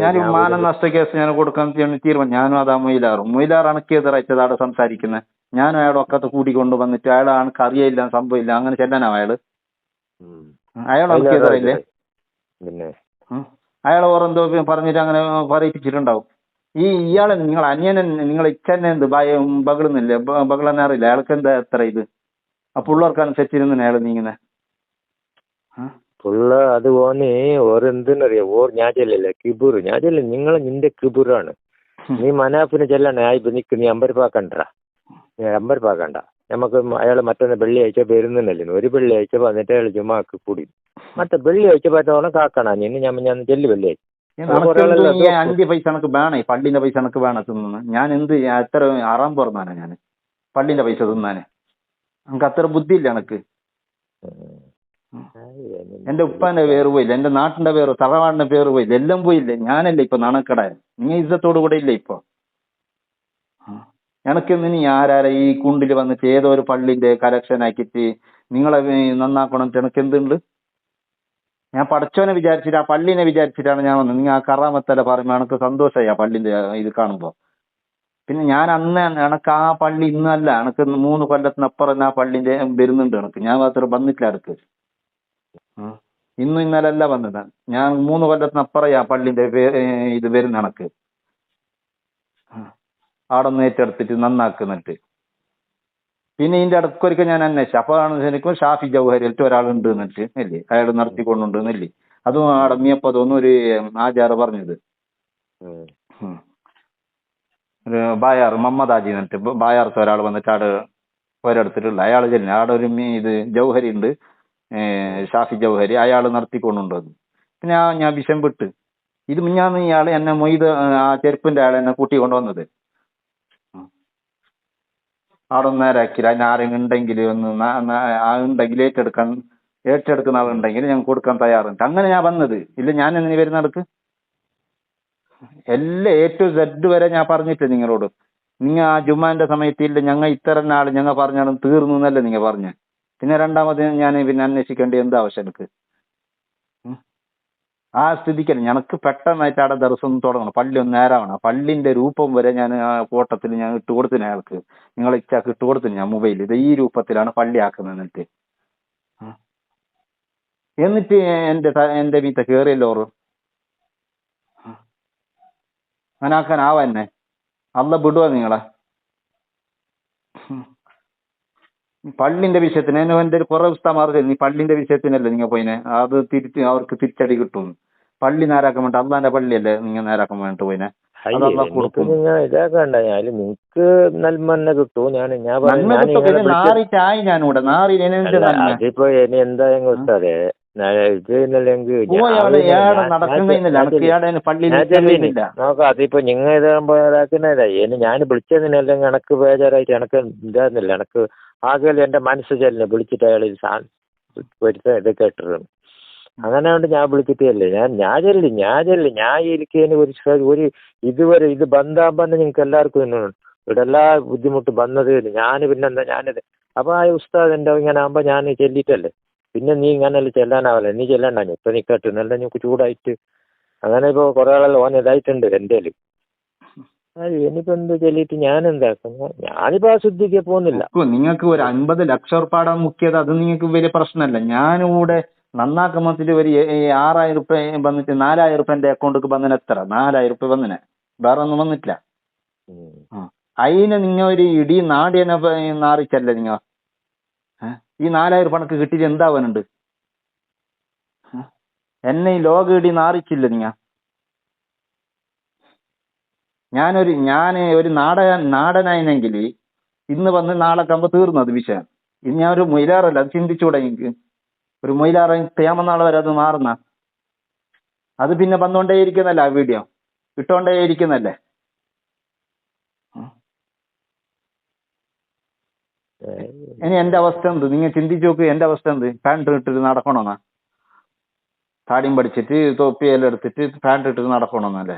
ഞാൻ മാനം നഷ്ട കേസ് ഞാൻ കൊടുക്കാൻ തീരുമാനം. ഞാനും അതാ മൊയിലാർ അണക്കെതിരായിട്ടത് അവിടെ സംസാരിക്കുന്നത്. ഞാനും അയാളുടെ ഒക്കത്ത് കൂടിക്കൊണ്ട് വന്നിട്ട് അയാൾ അണക്ക് അറിയില്ല, സംഭവമില്ല, അങ്ങനെ ചെല്ലാനാവും അയാള്. അയാൾ അണക്കെതിരയില്ലേ? അയാൾ ഓരെന്തോ പറഞ്ഞിട്ട് അങ്ങനെ പറയിപ്പിച്ചിട്ടുണ്ടാവും. ഇയാളെ നിങ്ങൾ അന്യനെ നിങ്ങൾ ഇച്ചന്നെ എന്ത് ബകളുന്നില്ലേ? ബകളെന്നെ അറിയില്ല അയാൾക്ക് എന്താ എത്ര ഇത്? ആ പിള്ളേർക്കനുസരിച്ചിരുന്ന അയാൾ നീങ്ങുന്നേ പുള്ള അത് ഓന് ഓരെന്തെന്നറിയാ ഞാൻ ചെല്ലില്ല കിബുർ. ഞാൻ ചെല്ലും നിന്റെ കിബുറാണ്. നീ മനാഫിന് ചെല്ലണേ ആയിപ്പോ നിക്ക്, നീ അമ്പരപ്പാക്കണ്ട, നീ അമ്പരപ്പാക്കണ്ട. നമുക്ക് അയാൾ മറ്റൊന്ന് വെള്ളിയാഴ്ച വരുന്നുണ്ടല്ലോ, ഒരു വെള്ളിയാഴ്ച വന്നിട്ട് അയാൾ ജുമാക്ക് കൂടി മറ്റേ വെള്ളിയാഴ്ച പറ്റോളം കാക്കണ ഞാൻ ചെല്ലു വെള്ളിയാഴ്ച. 5 പൈസ എനക്ക് വേണേ, പള്ളിന്റെ പൈസ എനക്ക് വേണം തിന്നുന്നു. ഞാൻ എന്ത് എത്ര ആറാം പറഞ്ഞാണ് ഞാൻ പള്ളിന്റെ പൈസ തിന്നാന്? എനിക്ക് അത്ര ബുദ്ധിയില്ല എനക്ക്. എന്റെ ഉപ്പാന്റെ പേര് പോയില്ല, എന്റെ നാട്ടിന്റെ പേര്, തറവാടിന്റെ പേര് പോയില്ല, എല്ലാം പോയില്ലേ. ഞാനല്ലേ ഇപ്പൊ നാണക്കടായ. നീ ഇജ്ജത്തോടു കൂടെ ഇല്ല ഇപ്പൊ. എനക്കെന്തിന് ആരാരെ ഈ കുണ്ടില് വന്നിട്ട് ഏതോ ഒരു പള്ളിന്റെ കലക്ഷൻ ആക്കിയിട്ട് നിങ്ങളെ നന്നാക്കണം എനക്ക് എന്തുണ്ട്? ഞാൻ പടച്ചോനെ വിചാരിച്ചിട്ട് ആ പള്ളിനെ വിചാരിച്ചിട്ടാണ് ഞാൻ വന്നത്. നിങ്ങൾ ആ കറാമത്തല പറയുമ്പോൾ എനിക്ക് സന്തോഷമായി ആ പള്ളിന്റെ ഇത് കാണുമ്പോ. പിന്നെ ഞാൻ അന്ന് എനക്ക് ആ പള്ളി ഇന്നല്ല, എനക്ക് 3 കൊല്ലത്തിനപ്പുറം ആ പള്ളിന്റെ വരുന്നുണ്ട് എനക്ക്. ഞാൻ മാത്രം വന്നിട്ടില്ല അടുത്ത്. ഇന്നും ഇന്നലല്ല വന്നത്. ഞാൻ 3 കൊല്ലത്തിനപ്പുറം ആ പള്ളിന്റെ ഇത് വരുന്ന എനക്ക്. അവിടെ ഒന്ന് ഏറ്റെടുത്തിട്ട് നന്നാക്കുന്നിട്ട്. പിന്നെ ഇതിന്റെ ഇടയ്ക്കൊരിക്കൽ ഞാൻ അന്വേഷിച്ചു. അപ്പോഴാണ് ശരിക്കും ഷാഫി ജൗഹരിയിട്ട് ഒരാളുണ്ട് എന്നിട്ട് അല്ലേ, അയാൾ നടത്തിക്കൊണ്ടുണ്ടെന്നില്ലേ. അതും അടങ്ങിയപ്പോ തോന്നുന്നു ഒരു ആചാര പറഞ്ഞത്. ഒരു ബായാർ മുഹമ്മദ് ആജി എന്നിട്ട് ബായാർത്ത് ഒരാൾ വന്നിട്ട് അവിടെ ഒരെടുത്തിട്ടുള്ള അയാൾ ചെല്ലുന്നത്. അവിടെ ഒരു ഇത് ജൗഹരി ഉണ്ട്, ഷാഫി ജൗഹരി, അയാൾ നടത്തിക്കൊണ്ടുണ്ടത്. പിന്നെ ഞാൻ വിഷം വിട്ട്. ഇത് മിഞ്ഞാന്ന് ഇയാൾ എന്നെ മൊയ്ത് ആ ചെരുപ്പിന്റെ ആൾ എന്നെ കൂട്ടി കൊണ്ടുവന്നത്. അവിടെ ഒന്ന് നേരാക്കില്ല. അതിന് ആരെങ്കിലും ഉണ്ടെങ്കിൽ ഒന്ന് ഉണ്ടെങ്കിൽ ഏറ്റെടുക്കുന്ന ആളുണ്ടെങ്കിൽ ഞാൻ കൊടുക്കാൻ തയ്യാറുണ്ട്. അങ്ങനെ ഞാൻ വന്നത് ഇല്ല. ഞാൻ എന്തിനു വരുന്നിടക്ക് എല്ലാം A to Z വരെ ഞാൻ പറഞ്ഞിട്ട് നിങ്ങളോട്. നിങ്ങൾ ആ ജുമാന്റെ സമയത്ത് ഇല്ല ഞങ്ങൾ ഇത്ര ആള് ഞങ്ങൾ പറഞ്ഞാലും തീർന്നു എന്നല്ലേ നിങ്ങൾ പറഞ്ഞ. പിന്നെ രണ്ടാമത് ഞാൻ പിന്നെ അന്വേഷിക്കേണ്ടി എന്ത് ആവശ്യം എനിക്ക്? ആ സ്ഥിതിക്കല്ല ഞങ്ങൾക്ക് പെട്ടെന്നായിട്ട് അവിടെ ദിവസം തുടങ്ങണം. പള്ളി ഒന്ന് നേരാവണം. ആ പള്ളിന്റെ രൂപം വരെ ഞാൻ ആ ഫോട്ടത്തിൽ ഞാൻ ഇട്ട് കൊടുത്തിന് അയാൾക്ക്. നിങ്ങൾ ഇച്ചാക്ക് ഇട്ട് കൊടുത്തിന് ഞാൻ മൊബൈലിൽ. ഇത് ഈ രൂപത്തിലാണ് പള്ളി ആക്കുന്നത്. എന്നിട്ട് എന്റെ വീട്ട കയറിയല്ലോ ഓറ് അങ്ങനാക്കാനാവന്നെ. അല്ല വിടുക നിങ്ങളെ പള്ളിന്റെ വിഷയത്തിന്. എന്റെ ഒരു കുറെ ഉസ്താമാർ നീ പള്ളിന്റെ വിഷയത്തിനല്ലേ നിങ്ങൾ പോയിനെ, അത് തിരിച്ച് അവർക്ക് തിരിച്ചടി കിട്ടും. പള്ളി നേരാക്കാൻ വേണ്ടി അള്ളാന്റെ പള്ളിയല്ലേ നിങ്ങൾ നേരാക്കാൻ വേണ്ടിട്ട് പോയിനെ. നിങ്ങക്ക് നന്മ കിട്ടൂ. നാറിട്ടായി ഞാനിവിടെ നാറി അതിപ്പോ ഇനി എന്തായെങ്കിൽ ഉസ്താദേ നോക്കാം. അതിപ്പോ നിങ്ങൾ ഇതാകുമ്പോഴാക്കുന്നതേ ഞാൻ വിളിച്ചതിനല്ല എനക്ക് ബേജാറായിട്ട് എനക്ക് ഇതായിരുന്നില്ല. എനക്ക് ആകെ എന്റെ മനസ്സ് ചെല്ലിനെ വിളിച്ചിട്ട് അയാൾ ഇത് കേട്ടിരുന്നു. അങ്ങനെ കൊണ്ട് ഞാൻ വിളിച്ചിട്ടല്ലേ ഞാൻ എനിക്ക് ഒരു ഇതുവരെ ഇത് ബന്ധാൻ നിങ്ങൾക്ക് എല്ലാവർക്കും ഇവിടെ എല്ലാ ബുദ്ധിമുട്ട് വന്നത് ഞാൻ പിന്നെന്താ ഞാനിത്. അപ്പൊ ആ ഉസ്താദ് എന്റെ ഇങ്ങനെ ആകുമ്പോ ഞാൻ ചെല്ലിട്ടല്ലേ. പിന്നെ നീ ഇങ്ങനെയല്ലേ ചെല്ലാനാവല്ലേ, നീ ചെല്ലണ്ട ഇപ്പൊ നീ കേട്ടുന്നല്ല നിങ്ങൾക്ക് ചൂടായിട്ട്. അങ്ങനെ ഇപ്പൊ കുറെ ആളെല്ലാം ഓൻ ഇതായിട്ടുണ്ട് എന്റെ. ഇനിയിപ്പോ എന്ത് ചെല്ലിട്ട് ഞാൻ എന്താക്കും? ഞാനിപ്പോ ആ ശുദ്ധിക്ക് പോകുന്നില്ല. നിങ്ങൾക്ക് ഒരു 50 ലക്ഷം ഉറുപ്പാടാൻ മുക്കിയത് അത് നിങ്ങൾക്ക് വലിയ പ്രശ്നമല്ല. ഞാനിവിടെ നന്നാക്കുമ്പത്തിൽ ഒരു 6,000 റുപ്യ വന്നിട്ട് 4,000 റുപ്യ എന്റെ അക്കൗണ്ടിക്ക് വന്നിന്. എത്ര 4,000 റുപ്യ വന്നിനെ, വേറെ ഒന്നും വന്നിട്ടില്ല. അതിന് നിങ്ങൾ ഒരു ഇടി നാടിനെ നാറിച്ചല്ലേ നിങ്ങൾ. ഈ 4,000 റുപ്യ കണക്ക് കിട്ടിയിട്ട് എന്താവാനുണ്ട്? എന്നെ ഈ ലോക ഇടി നാറിച്ചില്ല നിങ്ങൾ. ഞാൻ ഒരു നാടനായിരുന്നെങ്കിൽ ഇന്ന് വന്ന് നാളെ ആകുമ്പോൾ തീർന്നു അത് വിഷയം. ഇത് ഞാൻ ഒരു മൊയിലാറല്ല, അത് ചിന്തിച്ചൂടെ എനിക്ക്? ഒരു മൊയിലാറ ക്യാമനാൾ വരെ അത് മാറുന്ന അത് പിന്നെ വന്നുകൊണ്ടേ ഇരിക്കുന്നല്ലേ, ആ വീഡിയോ ഇട്ടുകൊണ്ടേ ഇരിക്കുന്നല്ലേ. ഇനി എന്റെ അവസ്ഥ എന്ത്? നിങ്ങൾ ചിന്തിച്ചു നോക്ക്. എന്റെ അവസ്ഥ എന്ത്? പാൻറ് ഇട്ടിട്ട് നടക്കണമെന്നാ? താടിയും പഠിച്ചിട്ട് തൊപ്പിയെല്ലാം എടുത്തിട്ട് പാൻറ് ഇട്ടിട്ട് നടക്കണമെന്നല്ലേ?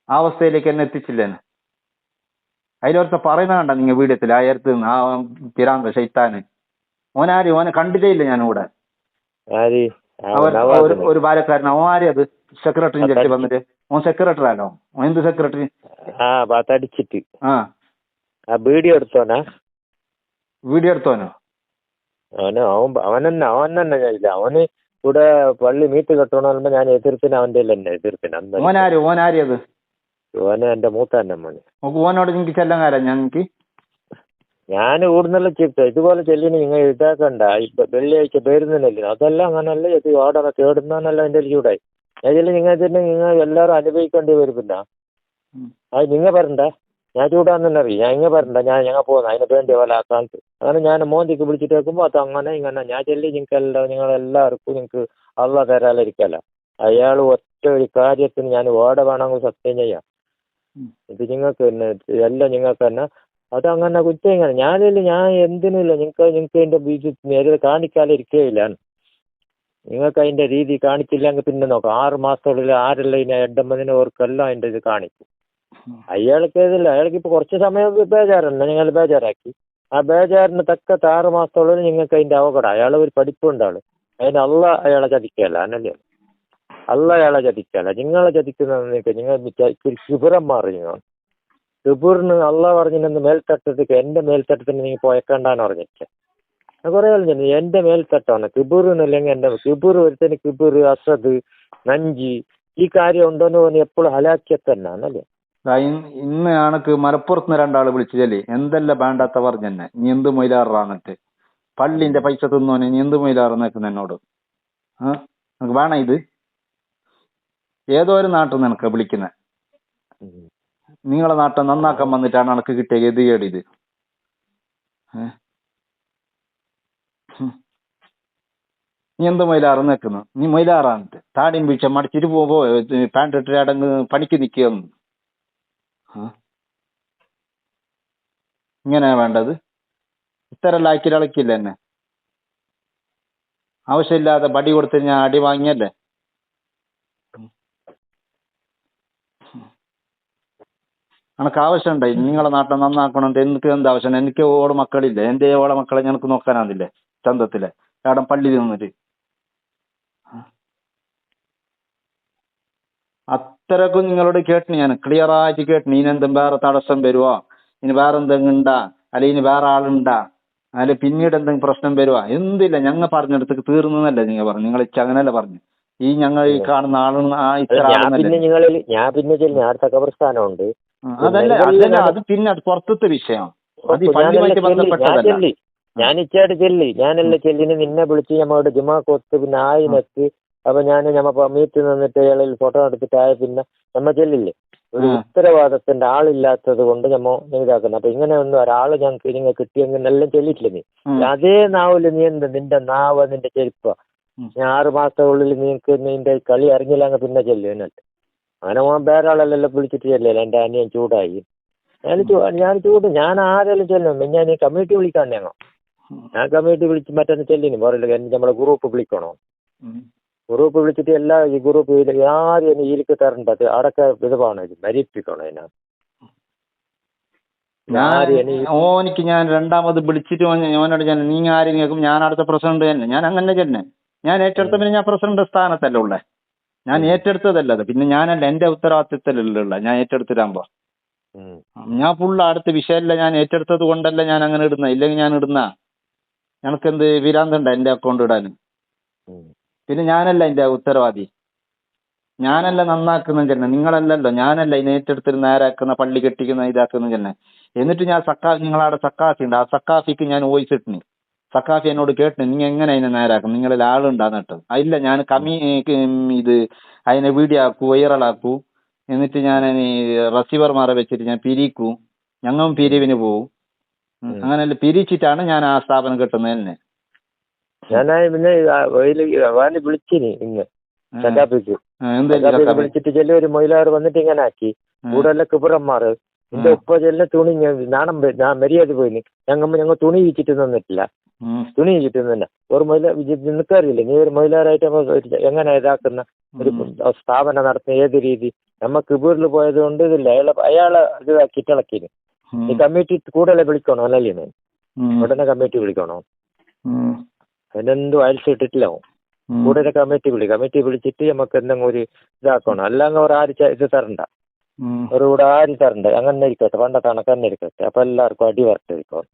ആ അവസ്ഥയിലേക്ക് എന്നെ എത്തിച്ചില്ലേനെ. അതിലൊരുത്ത പറയുന്ന കണ്ട നിങ്ങൾ വീഡിയോത്തിൽ ആ ഏർത്ത് ആ പിരാന്ത ഷൈത്താന്. ഓനാര്? ഓനെ കണ്ടിട്ടേ ഇല്ല ഞാനിവിടെ. ഒരു ബാലക്കാരൻ. അവൻ ആര്? അത് സെക്രട്ടറി ചെല്ലി വന്നിട്ട്. ഓൻ സെക്രട്ടറി ആണോ? ഓൻ എന്ത് സെക്രട്ടറി? അടിച്ചിട്ട് വീഡിയോ എടുത്തോനാ? വീഡിയോ എടുത്തോനോ? അവൻ തന്നെ അവന് ഇവിടെ പള്ളി മീറ്റ് കെട്ടണമെന്ന് ഞാൻ എതിർത്തിന്. അവന്റെ തന്നെ എതിർത്തിന്. ഓനാര് അത്? ഓന് എന്റെ മൂത്തന്നെ മോന്. ഓനോട് എനിക്ക് ചെല്ലാൻ കാര്യം ഞങ്ങൾക്ക്. ഞാൻ കൂടുന്നല്ല ചിപ്സ് ഇതുപോലെ ചെല്ലിന് നിങ്ങൾ ഇതാക്കണ്ട. ഇപ്പൊ വെള്ളിയാഴ്ച പേരുന്നില്ല അതെല്ലാം അങ്ങനല്ല. ഇത് ഓടണം കേടുന്നല്ല എന്റെ ചൂടായി. ഞാൻ നിങ്ങൾ തന്നെ നിങ്ങൾ എല്ലാവരും അനുഭവിക്കേണ്ടി വരും. പിന്നെ അത് നിങ്ങൾ പറണ്ട. ഞാൻ ചൂടാന്ന് തന്നെ അറിയാം. ഞാൻ ഇങ്ങനെ പറണ്ട. ഞങ്ങൾ പോകുന്നു അതിനെ വേണ്ടി പോലെ ആ കാലത്ത്. അങ്ങനെ ഞാൻ മോന്തിക്ക് വിളിച്ചിട്ട് വെക്കുമ്പോൾ അത് അങ്ങനെ ഇങ്ങനെ ഞാൻ ചെല്ലി നിങ്ങളെല്ലാവർക്കും നിങ്ങൾക്ക് അള്ള തരാതിരിക്കല. അയാൾ ഒറ്റ ഒരു കാര്യത്തിന് ഞാൻ ഓട വേണമെങ്കിൽ സത്യം ചെയ്യാം. ഇത് നിങ്ങൾക്ക് തന്നെ എല്ലാം നിങ്ങൾക്ക് തന്നെ അതങ്ങനെ കുറ്റം ഇങ്ങനെ ഞാൻ എന്തിനുമില്ല. നിങ്ങൾക്ക് അതിന്റെ ബീജ് കാണിക്കാതിരിക്കുകയില്ല. നിങ്ങൾക്ക് അതിന്റെ രീതി കാണിച്ചില്ലെങ്കിൽ പിന്നെ നോക്കാം. 6 മാസത്തോളിൽ ആരെല്ലാം ഇതിനെ എഡമ്പതിനെ ഓർക്കെല്ലാം അതിന്റെ ഇത് കാണിക്കും. അയാൾക്ക് ഇതില്ല. അയാൾക്ക് ഇപ്പൊ കുറച്ച് സമയം ബേജാറുണ്ട്. നിങ്ങൾ ബേജാറാക്കി. ആ ബേജാറിന് തക്ക 6 മാസത്തോളം നിങ്ങൾക്ക് അതിന്റെ അവകടം. അയാൾ ഒരു പഠിപ്പുണ്ടാള്. അതിന് അള്ള അയാളെ ചതിക്കല്ല. അന്നല്ലേ അള്ള അയാളെ ചതിക്കല്ല. നിങ്ങളെ ചതിക്കുന്ന നിങ്ങൾ കിബിറം മാറി. നിങ്ങൾ കിബിറിന് അള്ള പറഞ്ഞിട്ട് മേൽത്തട്ടത്തേക്ക് എന്റെ മേൽത്തട്ടത്തിന് നിങ്ങൾ പോയക്കണ്ടാന്ന് പറഞ്ഞിട്ട് കുറെ പറഞ്ഞു. എന്റെ മേൽത്തട്ടാണ് കിബിറിനല്ലെങ്കിൽ എന്റെ കിബിർ ഒരുത്തന് കിബിർ അസദ് നഞ്ചി ഈ കാര്യം ഉണ്ടോന്ന് പറഞ്ഞ് എപ്പോഴും ഹലാക്കിയത്തന്നാണല്ലേ. ഇന്ന് ആണക്ക് മലപ്പുറത്തുനിന്ന് 2 ആള് വിളിച്ചല്ലേ എന്തെല്ലാം വേണ്ടാത്ത പറഞ്ഞെന്നെ. നീ എന്ത് മൊയിലാറാന്നിട്ട് പള്ളിന്റെ പൈസ തിന്നോനെ നീ എന്ത് മൊയിലാറെന്നേക്കുന്ന എന്നോട്. നിനക്ക് വേണം ഇത്? ഏതോ ഒരു നാട്ടിൽ നിന്ന് എനിക്ക് വിളിക്കുന്നത്. നിങ്ങളെ നാട്ടിൽ നന്നാക്കാൻ വന്നിട്ടാണ് എനിക്ക് കിട്ടിയ ഗതികേട് ഇത്. നീ എന്ത് മൊയിലാറെന്ന് വെക്കുന്നു? നീ മൊയിലാറാന്നിട്ട് താടിയും വീഴ്ച മടിച്ചിട്ട് പോവോ പാൻറ് ഇട്ടിട്ട് അടങ്ങ് പണിക്ക് നിൽക്കുകയെന്ന്. ഇങ്ങനെയാ വേണ്ടത്? ഇത്തരം ആക്കി ഇളക്കില്ല എന്നെ. ആവശ്യമില്ലാതെ ബടി കൊടുത്ത് ഞാൻ അടി വാങ്ങിയല്ലേ. എനിക്ക് ആവശ്യമുണ്ടായി നിങ്ങളെ നാട്ടിൽ നന്നാക്കണമെന്ന്. എനിക്ക് എന്ത് ആവശ്യം? എനിക്ക് ഓടെ മക്കളില്ല. എന്റെ ഓടെ മക്കളെ ഞങ്ങൾക്ക് നോക്കാനാന്നില്ലേ ചന്തത്തിലെ അവിടെ പള്ളി നിന്നിട്ട്. അത്രക്കും നിങ്ങളോട് കേട്ടിന് ഞാൻ ക്ലിയർ ആയിട്ട് കേട്ടിന്. ഇനെന്തും വേറെ തടസ്സം വരുവോ, ഇനി വേറെ എന്തെങ്കിലും ഉണ്ടാ, അല്ലെ ഇനി വേറെ ആളുണ്ടാ, അല്ലെ പിന്നീട് എന്തെങ്കിലും പ്രശ്നം വരുവാ? എന്തില്ല, ഞങ്ങൾ പറഞ്ഞിടത്തേക്ക് തീർന്നല്ലേ നിങ്ങൾ പറഞ്ഞു. നിങ്ങൾ അങ്ങനെയല്ല പറഞ്ഞു. ഈ ഞങ്ങൾ ഈ കാണുന്ന ആളും അതല്ല അത് പിന്നെ അത് പുറത്തത്തെ വിഷയം. അത് പള്ളിയുമായിട്ട് ബന്ധപ്പെട്ടതല്ല. ഞാൻ ഇച്ചായിട്ട് ചെല്ലി ഞാനെല്ലാം ചെല്ലിന് നിന്നെ വിളിച്ച് ഞമ്മളുടെ ജുമാ കൊത്ത് പിന്നെ ആയിനെത്തി. അപ്പൊ ഞാൻ ഞമ്മ മീറ്റ് നിന്നിട്ട് ഇയാളിൽ ഫോട്ടോ എടുത്തിട്ടായ പിന്നെ നമ്മ ചെല്ലില്ലേ ഒരു ഉത്തരവാദിത്തത്തിന്റെ ആളില്ലാത്തത് കൊണ്ട് ഞമ്മ ഇതാക്കുന്നത്. അപ്പൊ ഇങ്ങനെ ഒന്നും ഒരാള് ഞങ്ങൾക്ക് നിങ്ങൾ കിട്ടിയെങ്കിൽ എല്ലാം ചെല്ലിട്ടില്ല. നീ അതേ നാവില് നീ എന്ത് നിന്റെ നാവ് നിന്റെ ചെരുപ്പ ഞാൻ 6 മാസത്തിനുള്ളിൽ നിനക്ക് നിന്റെ കളി അറിഞ്ഞില്ലെങ്കിൽ പിന്നെ ചെല്ലു എന്നല്ല. അങ്ങനെ വേറെ ആളെല്ലാം വിളിച്ചിട്ട് ചെല്ലല്ലോ. എന്റെ അനിയൻ ചൂടായി. ഞാൻ ആരെല്ലാം ചെല്ലും. ഞാൻ ഈ കമ്മിറ്റി വിളിക്കാൻ ഞങ്ങൾ ഞാൻ കമ്മിറ്റി വിളിച്ച് മറ്റൊന്ന് ചെല്ലിന് പറയില്ല. നമ്മളെ ഗ്രൂപ്പ് വിളിക്കണോ? ഗ്രൂപ്പ് വിളിച്ചിട്ട് ഈ ഗ്രൂപ്പ് ആരും ഈലിക്ക് തരേണ്ടത് അടക്ക വിധമാണ് മരിപ്പിക്കണം. ഓനിക്ക് ഞാൻ 2ാമത് വിളിച്ചിട്ട് ഓനോട് ഞാൻ നീ ആരും കേൾക്കും ഞാൻ അടുത്ത പ്രസിഡന്റ് തന്നെ. ഞാൻ അങ്ങനെ തന്നെ ഞാൻ ഏറ്റെടുത്ത പിന്നെ ഞാൻ പ്രസിഡന്റ് സ്ഥാനത്തല്ലേ ഉള്ളേ. ഞാൻ ഏറ്റെടുത്തതല്ല അത്. പിന്നെ ഞാനല്ല എന്റെ ഉത്തരവാദിത്തത്തിലുള്ള ഞാൻ ഏറ്റെടുത്തിട്ടാകുമ്പോ ഞാൻ ഫുള്ള് അടുത്ത വിഷയമല്ല ഞാൻ ഏറ്റെടുത്തത് കൊണ്ടല്ല ഞാൻ അങ്ങനെ ഇടുന്ന. ഇല്ലെങ്കിൽ ഞാൻ ഇടുന്ന ഞങ്ങൾക്കെന്ത് വിരാന്തുണ്ട എന്റെ അക്കൗണ്ട് ഇടാനും. പിന്നെ ഞാനല്ല എന്റെ ഉത്തരവാദി. ഞാനല്ല നന്നാക്കുന്ന തന്നെ. നിങ്ങളല്ലല്ലോ. ഞാനല്ല ഇതിനെ ഏറ്റെടുത്തിട്ട് നേരാക്കുന്ന പള്ളി കെട്ടിക്കുന്ന ഇതാക്കുന്ന തന്നെ. എന്നിട്ട് ഞാൻ നിങ്ങളവിടെ സക്കാഫി ഉണ്ട്. ആ സക്കാഫിക്ക് ഞാൻ വോയിസ് ഇട്ടിന്. സക്കാഫി എന്നോട് കേട്ടിന് നീ എങ്ങനെ അതിനെ നേരാക്കും, നിങ്ങളിൽ ആളുണ്ടാന്നിട്ട്. ഇല്ല ഞാൻ ഇത് അതിനെ വീഡിയോ ആക്കൂ, വൈറലാക്കൂ. എന്നിട്ട് ഞാൻ റസീവർമാരെ വെച്ചിട്ട് ഞാൻ പിരിക്കൂ. ഞങ്ങളും പിരിവിന് പോവും. അങ്ങനെയല്ല പിരിച്ചിട്ടാണ് ഞാൻ ആ സ്ഥാപനം കെട്ടുന്നത് തന്നെ. പിന്നെ വിളിച്ചിനി ഇന്ന് സക്കാഫിക്ക് വിളിച്ചിട്ട് ചെല്ലൊരു മൊയിലാറ് വന്നിട്ട് ഇങ്ങനെ ആക്കി. കൂടെ കിബിറന്മാർ എന്റെ ഉപ്പ ചെല്ല തുണി നാണം ഞാൻ മര്യാദ പോയിന് ഞങ്ങൾ തുണി വിച്ചിട്ട് തന്നിട്ടില്ല. തുണി വിച്ചിട്ട് തന്നെ ഒരു നിനക്കറിയില്ല, നീ ഒരു മൊയിലാറായിട്ട് എങ്ങനെ ഇതാക്കുന്ന ഒരു സ്ഥാപനം നടത്തുന്ന ഏത് രീതി. നമുക്ക് വീട്ടിൽ പോയത് കൊണ്ട് ഇതില്ല. അയാളെ ഇതാക്കിട്ട് ഇളക്കിന്. ഈ കമ്മിറ്റി കൂടുതലെ വിളിക്കണോ അല്ലല്ലേ? ഞാൻ ഉടനെ കമ്മിറ്റി വിളിക്കണോ? അതിനെന്തും അയൽസ് ഇട്ടിട്ടില്ലാവും. കൂടുതൽ കമ്മിറ്റി വിളിച്ചിട്ട് നമുക്ക് എന്തെങ്കിലും ഒരു ഇതാക്കണം. അല്ലെങ്കിൽ ഒരു ഇത് തരണ്ട, ഒരു കൂടെ ആര് തരണ്ട. അങ്ങനെ ഇരിക്കട്ടെ, പണ്ടത്തെ കണക്ക് തന്നെ ഇരിക്കട്ടെ. അപ്പൊ എല്ലാവർക്കും അടി വരട്ടിരിക്കും.